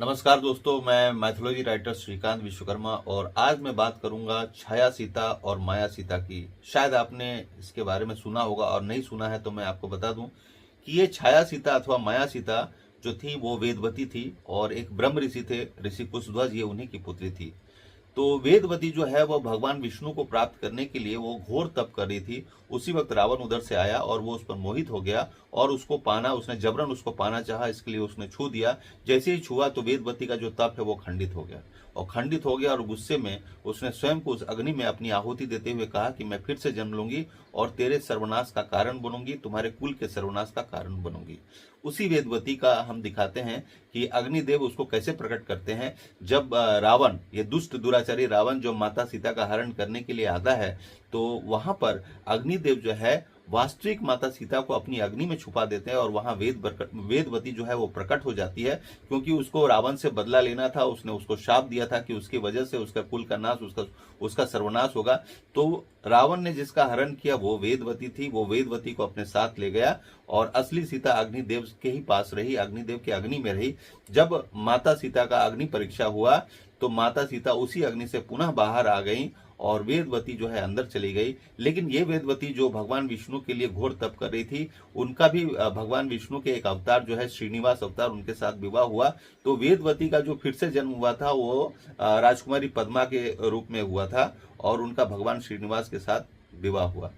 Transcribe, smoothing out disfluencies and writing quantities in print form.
नमस्कार दोस्तों, मैं माइथोलॉजी राइटर श्रीकांत विश्वकर्मा और आज मैं बात करूंगा छाया सीता और माया सीता की। शायद आपने इसके बारे में सुना होगा और नहीं सुना है तो मैं आपको बता दूं कि ये छाया सीता अथवा माया सीता जो थी वो वेदवती थी और एक ब्रह्म ऋषि थे, ऋषि कुशध्वज, ये उन्हीं की पुत्री थी। तो वेदवती जो है वह भगवान विष्णु को प्राप्त करने के लिए वो घोर तप कर रही थी। उसी वक्त रावण उधर से आया और वो उस पर मोहित हो गया और उसको पाना, उसने जबरन उसको पाना चाहा, इसके लिए उसने छू दिया। जैसे ही छुआ तो वेदवती का जो तप है वो खंडित हो गया और खंडित हो गया और गुस्से में उसने स्वयं को उस अग्नि में अपनी आहुति देते हुए कहा कि मैं फिर से जन्म लूंगी और तेरे सर्वनाश का कारण बनूंगी, तुम्हारे कुल के सर्वनाश का कारण बनूंगी। उसी वेदवती का हम दिखाते हैं कि अग्निदेव उसको कैसे प्रकट करते हैं। जब रावण, ये दुष्ट दुराचारी रावण जो माता सीता का हरण करने के लिए आता है, तो वहां पर अग्निदेव जो है वास्तविक माता सीता को अपनी अग्नि में छुपा देते हैं और वहां वेदवती जो है वो प्रकट हो जाती है, क्योंकि उसको रावण से बदला लेना था। उसने उसको शाप दिया था कि उसकी वजह से उसका कुल का नाश, उसका सर्वनाश होगा। तो रावण ने जिसका हरण किया वो वेदवती थी। वो वेदवती को अपने साथ ले गया और असली सीता अग्निदेव के ही पास रही, अग्निदेव के अग्नि में रही। जब माता सीता का अग्नि परीक्षा हुआ तो माता सीता उसी अग्नि से पुनः बाहर आ गई और वेदवती जो है अंदर चली गई। लेकिन ये वेदवती जो भगवान विष्णु के लिए घोर तप कर रही थी, उनका भी भगवान विष्णु के एक अवतार जो है श्रीनिवास अवतार, उनके साथ विवाह हुआ। तो वेदवती का जो फिर से जन्म हुआ था वो राजकुमारी पद्मा के रूप में हुआ था और उनका भगवान श्रीनिवास के साथ विवाह हुआ।